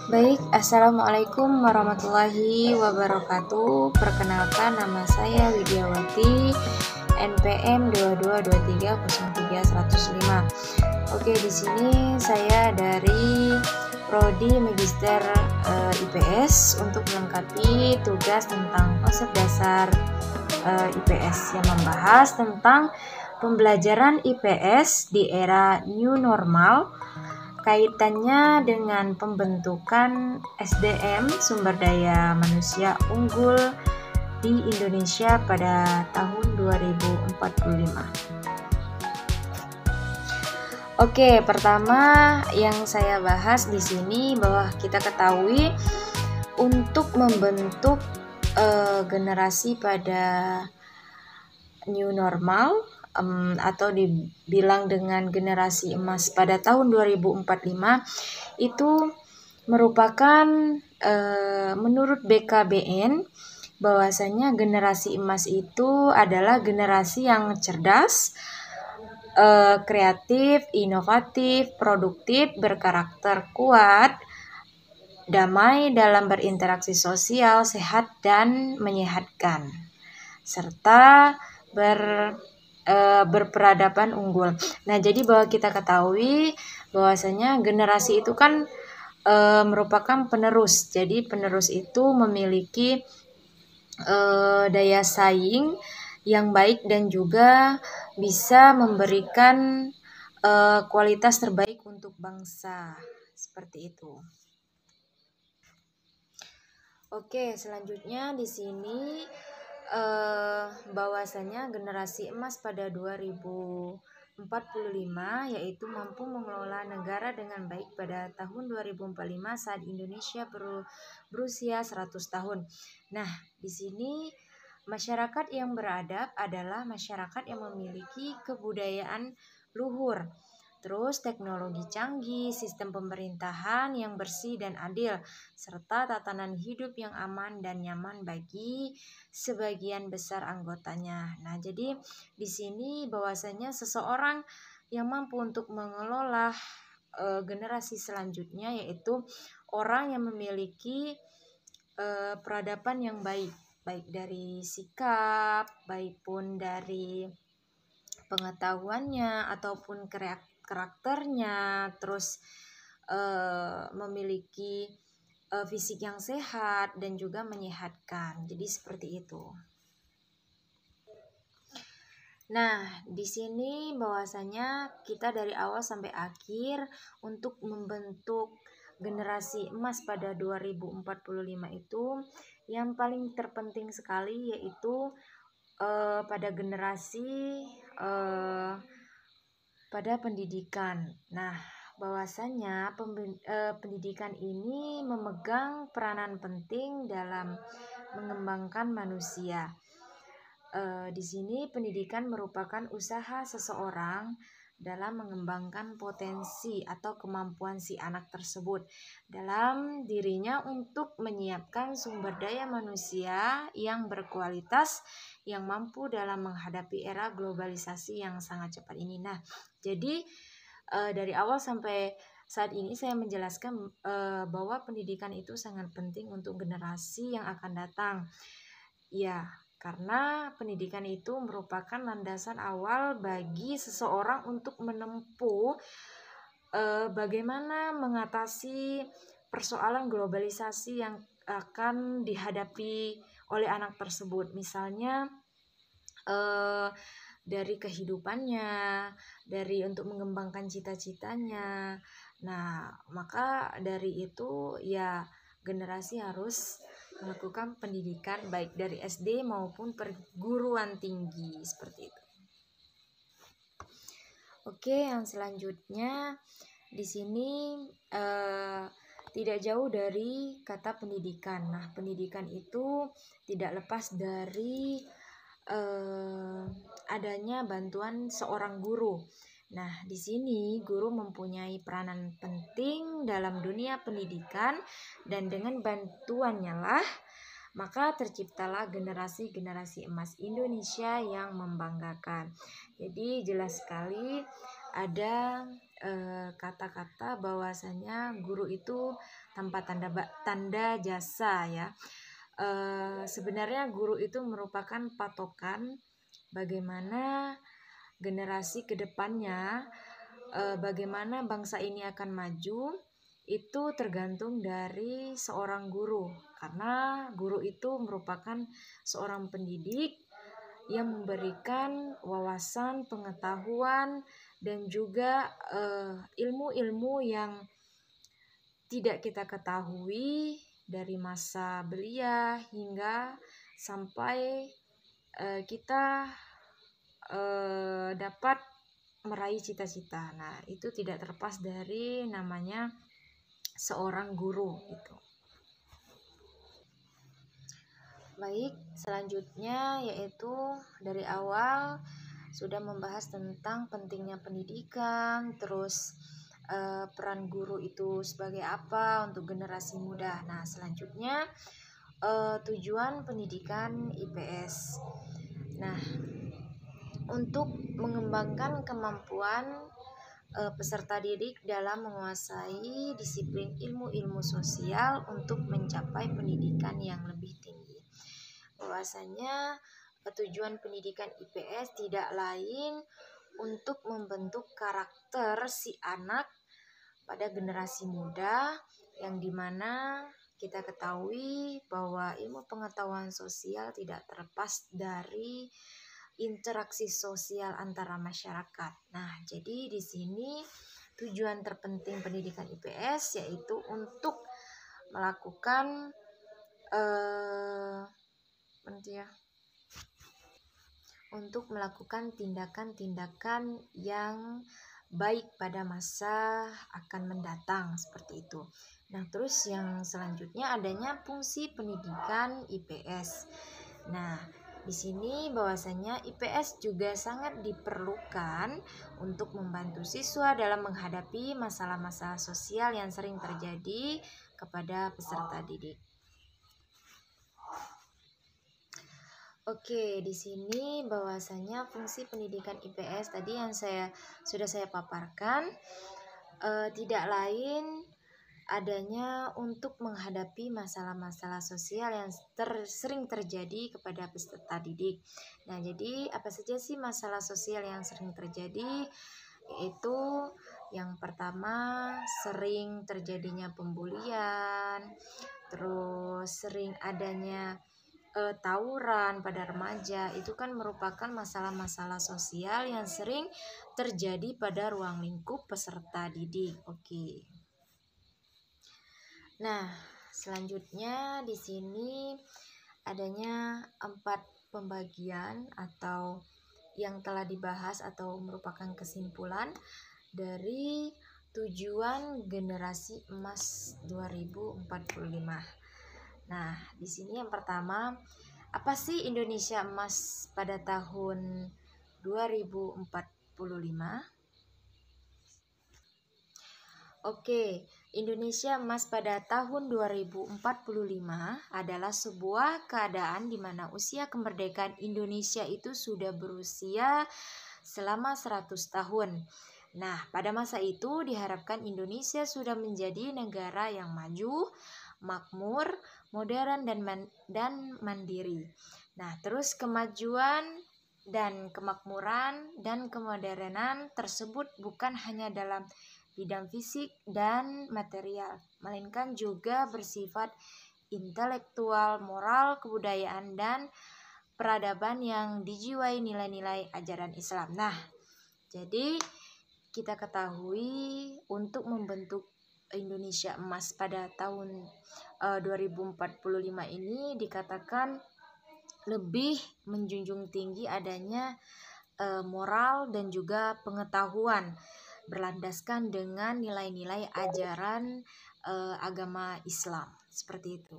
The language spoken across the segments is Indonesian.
Baik, Assalamualaikum warahmatullahi wabarakatuh. Perkenalkan, nama saya Widiawati, NPM 2223030105. Oke, di sini saya dari Prodi Magister IPS untuk melengkapi tugas tentang konsep dasar IPS yang membahas tentang pembelajaran IPS di era new normal, kaitannya dengan pembentukan SDM (sumber daya manusia unggul) di Indonesia pada tahun 2045. Oke, pertama yang saya bahas di sini bahwa kita ketahui untuk membentuk generasi pada new normal atau dibilang dengan generasi emas pada tahun 2045 itu merupakan menurut BKBN bahwasanya generasi emas itu adalah generasi yang cerdas, kreatif, inovatif, produktif, berkarakter kuat, damai dalam berinteraksi sosial, sehat dan menyehatkan, serta berperadaban unggul. Nah, jadi bahwa kita ketahui bahwasanya generasi itu kan merupakan penerus. Jadi penerus itu memiliki daya saing yang baik dan juga bisa memberikan kualitas terbaik untuk bangsa. Seperti itu. Oke, selanjutnya di sini bahwasanya generasi emas pada 2045 yaitu mampu mengelola negara dengan baik pada tahun 2045 saat Indonesia berusia 100 tahun. Nah, di sini masyarakat yang beradab adalah masyarakat yang memiliki kebudayaan luhur, terus teknologi canggih, sistem pemerintahan yang bersih dan adil, serta tatanan hidup yang aman dan nyaman bagi sebagian besar anggotanya. Nah, jadi di sini bahwasanya seseorang yang mampu untuk mengelola generasi selanjutnya yaitu orang yang memiliki peradaban yang baik dari sikap, baik pun dari pengetahuannya ataupun karakternya, terus memiliki fisik yang sehat dan juga menyehatkan. Jadi seperti itu. Nah, di sini bahwasanya kita dari awal sampai akhir untuk membentuk generasi emas pada 2045 itu yang paling terpenting sekali yaitu pada generasi pada pendidikan. Nah, bahwasanya pendidikan ini memegang peranan penting dalam mengembangkan manusia. Di sini pendidikan merupakan usaha seseorang dalam mengembangkan potensi atau kemampuan si anak tersebut dalam dirinya untuk menyiapkan sumber daya manusia yang berkualitas yang mampu dalam menghadapi era globalisasi yang sangat cepat ini. Nah, jadi dari awal sampai saat ini saya menjelaskan bahwa pendidikan itu sangat penting untuk generasi yang akan datang. Ya, karena pendidikan itu merupakan landasan awal bagi seseorang untuk menempuh bagaimana mengatasi persoalan globalisasi yang akan dihadapi oleh anak tersebut. Misalnya dari kehidupannya, dari untuk mengembangkan cita-citanya. Nah, maka dari itu ya generasi harus melakukan pendidikan baik dari SD maupun perguruan tinggi seperti itu. Oke, yang selanjutnya di sini tidak jauh dari kata pendidikan. Nah, pendidikan itu tidak lepas dari adanya bantuan seorang guru. Nah, di sini guru mempunyai peranan penting dalam dunia pendidikan dan dengan bantuannya lah maka terciptalah generasi-generasi emas Indonesia yang membanggakan. Jadi jelas sekali ada kata-kata bahwasanya guru itu tanpa tanda jasa ya. Sebenarnya guru itu merupakan patokan bagaimana generasi kedepannya, bagaimana bangsa ini akan maju, itu tergantung dari seorang guru, karena guru itu merupakan seorang pendidik yang memberikan wawasan, pengetahuan, dan juga ilmu-ilmu yang tidak kita ketahui dari masa belia hingga sampai kita dapat meraih cita-cita. Nah, itu tidak terlepas dari namanya seorang guru gitu. Baik, selanjutnya yaitu dari awal sudah membahas tentang pentingnya pendidikan, terus peran guru itu sebagai apa untuk generasi muda. Nah, selanjutnya tujuan pendidikan IPS. Nah, untuk mengembangkan kemampuan peserta didik dalam menguasai disiplin ilmu-ilmu sosial untuk mencapai pendidikan yang lebih tinggi. Bahwasanya tujuan pendidikan IPS tidak lain untuk membentuk karakter si anak pada generasi muda, yang dimana kita ketahui bahwa ilmu pengetahuan sosial tidak terlepas dari interaksi sosial antara masyarakat. Nah, jadi di sini tujuan terpenting pendidikan IPS yaitu untuk melakukan tindakan-tindakan yang baik pada masa akan mendatang, seperti itu. Nah, terus yang selanjutnya adanya fungsi pendidikan IPS. Nah, di sini bahwasanya IPS juga sangat diperlukan untuk membantu siswa dalam menghadapi masalah-masalah sosial yang sering terjadi kepada peserta didik. Oke, di sini bahwasanya fungsi pendidikan IPS tadi yang sudah saya paparkan tidak lain adanya untuk menghadapi masalah-masalah sosial yang sering terjadi kepada peserta didik. Nah, jadi apa saja sih masalah sosial yang sering terjadi? Yaitu yang pertama, sering terjadinya pembulian, terus sering adanya tawuran pada remaja. Itu kan merupakan masalah-masalah sosial yang sering terjadi pada ruang lingkup peserta didik. Oke. Nah, selanjutnya di sini adanya 4 pembagian atau yang telah dibahas atau merupakan kesimpulan dari tujuan generasi emas 2045. Nah, di sini yang pertama, apa sih Indonesia emas pada tahun 2045? Oke, Indonesia emas pada tahun 2045 adalah sebuah keadaan di mana usia kemerdekaan Indonesia itu sudah berusia selama 100 tahun. Nah, pada masa itu diharapkan Indonesia sudah menjadi negara yang maju, makmur, modern dan mandiri. Nah, terus kemajuan dan kemakmuran dan kemodernan tersebut bukan hanya dalam bidang fisik dan material, melainkan juga bersifat intelektual, moral, kebudayaan, dan peradaban yang dijiwai nilai-nilai ajaran Islam. Nah, jadi kita ketahui untuk membentuk Indonesia emas pada tahun 2045 ini dikatakan lebih menjunjung tinggi adanya moral dan juga pengetahuan berlandaskan dengan nilai-nilai ajaran agama Islam, seperti itu.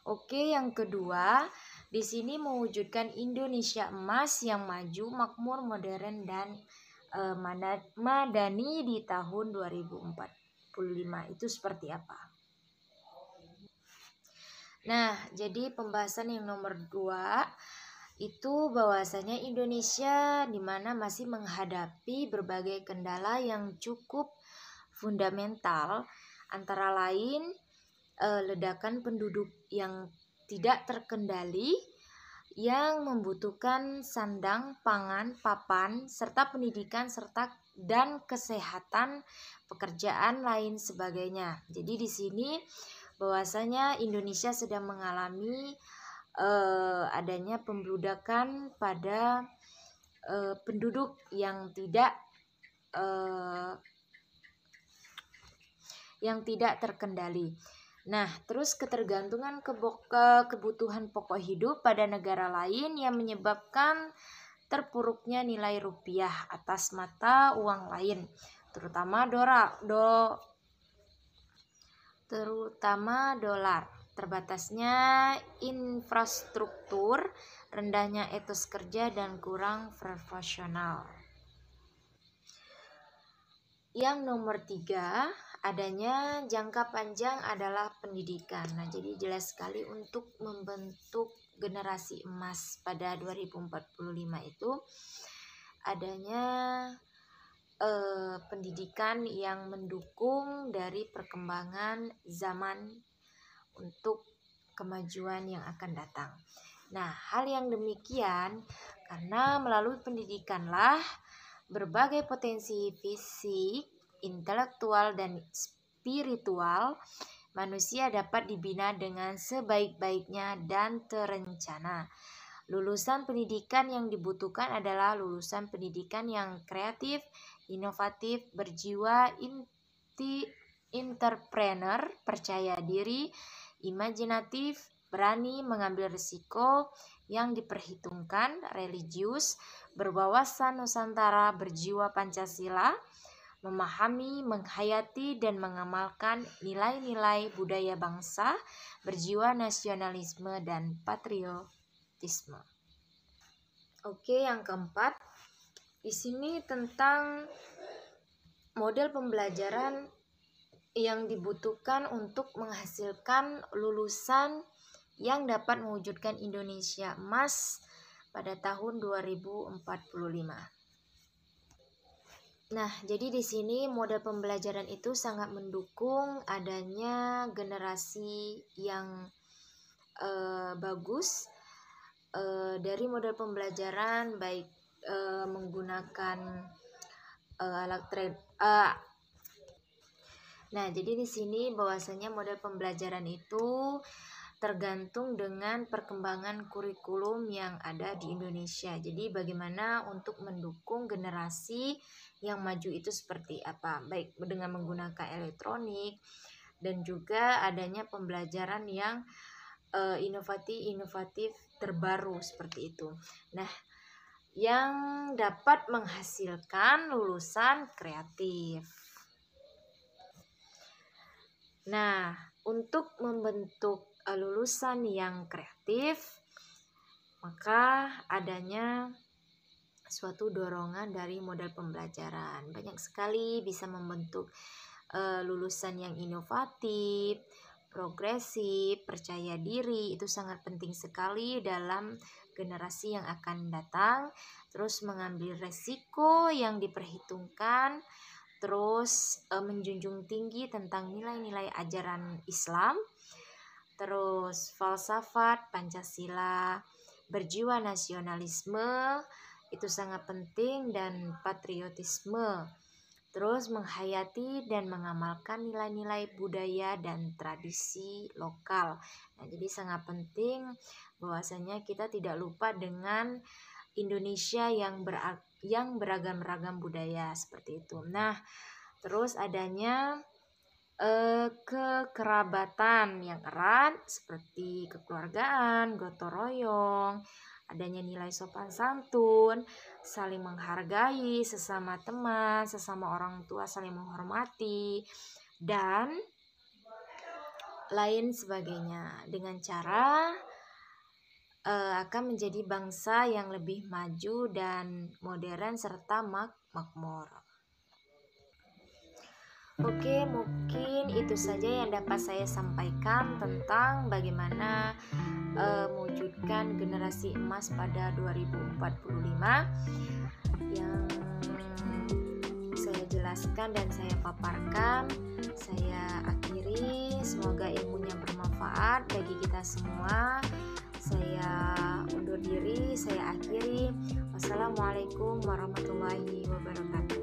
Oke, yang kedua, di sini mewujudkan Indonesia emas yang maju, makmur, modern, dan madani di tahun 2045 itu seperti apa? Nah, jadi pembahasan yang nomor 2 itu bahwasanya Indonesia di mana masih menghadapi berbagai kendala yang cukup fundamental, antara lain ledakan penduduk yang tidak terkendali yang membutuhkan sandang, pangan, papan, serta pendidikan dan kesehatan, pekerjaan lain sebagainya. Jadi di sini bahwasanya Indonesia sedang mengalami adanya pembludakan pada penduduk yang tidak terkendali. Nah, terus ketergantungan kebutuhan pokok hidup pada negara lain yang menyebabkan terpuruknya nilai rupiah atas mata uang lain, terutama dolar. Terbatasnya infrastruktur, rendahnya etos kerja, dan kurang proporsional. Yang nomor 3, adanya jangka panjang adalah pendidikan. Nah, jadi jelas sekali untuk membentuk generasi emas pada 2045 itu adanya pendidikan yang mendukung dari perkembangan zaman untuk kemajuan yang akan datang. Nah, hal yang demikian karena melalui pendidikanlah berbagai potensi fisik, intelektual, dan spiritual manusia dapat dibina dengan sebaik-baiknya dan terencana. Lulusan pendidikan yang dibutuhkan adalah lulusan pendidikan yang kreatif, inovatif, berjiwa entrepreneur, percaya diri, imajinatif, berani mengambil risiko yang diperhitungkan, religius, berwawasan Nusantara, berjiwa Pancasila, memahami, menghayati, dan mengamalkan nilai-nilai budaya bangsa, berjiwa nasionalisme dan patriotisme. Oke, yang keempat, di sini tentang model pembelajaran yang dibutuhkan untuk menghasilkan lulusan yang dapat mewujudkan Indonesia emas pada tahun 2045. Nah, jadi di sini model pembelajaran itu sangat mendukung adanya generasi yang bagus dari model pembelajaran, baik menggunakan alat trade. Nah, jadi di sini bahwasanya model pembelajaran itu tergantung dengan perkembangan kurikulum yang ada di Indonesia. Jadi bagaimana untuk mendukung generasi yang maju itu seperti apa? Baik dengan menggunakan elektronik dan juga adanya pembelajaran yang inovatif terbaru seperti itu. Nah, yang dapat menghasilkan lulusan kreatif. Nah, untuk membentuk lulusan yang kreatif, maka adanya suatu dorongan dari model pembelajaran. Banyak sekali bisa membentuk lulusan yang inovatif, progresif, percaya diri. Itu sangat penting sekali dalam generasi yang akan datang. Terus mengambil resiko yang diperhitungkan, terus menjunjung tinggi tentang nilai-nilai ajaran Islam, terus falsafat Pancasila, berjiwa nasionalisme itu sangat penting, dan patriotisme, terus menghayati dan mengamalkan nilai-nilai budaya dan tradisi lokal. Nah, jadi sangat penting bahwasanya kita tidak lupa dengan Indonesia yang beragam-ragam budaya seperti itu. Nah, terus adanya kekerabatan yang erat seperti kekeluargaan, gotong royong, adanya nilai sopan santun, saling menghargai sesama teman, sesama orang tua, saling menghormati, dan lain sebagainya, dengan cara akan menjadi bangsa yang lebih maju dan modern serta makmur. Oke, mungkin itu saja yang dapat saya sampaikan tentang bagaimana mewujudkan generasi emas pada 2045 yang saya jelaskan dan saya paparkan. Saya akhiri, semoga ilmunya bermanfaat bagi kita semua. Saya undur diri, saya akhiri. Wassalamualaikum warahmatullahi wabarakatuh.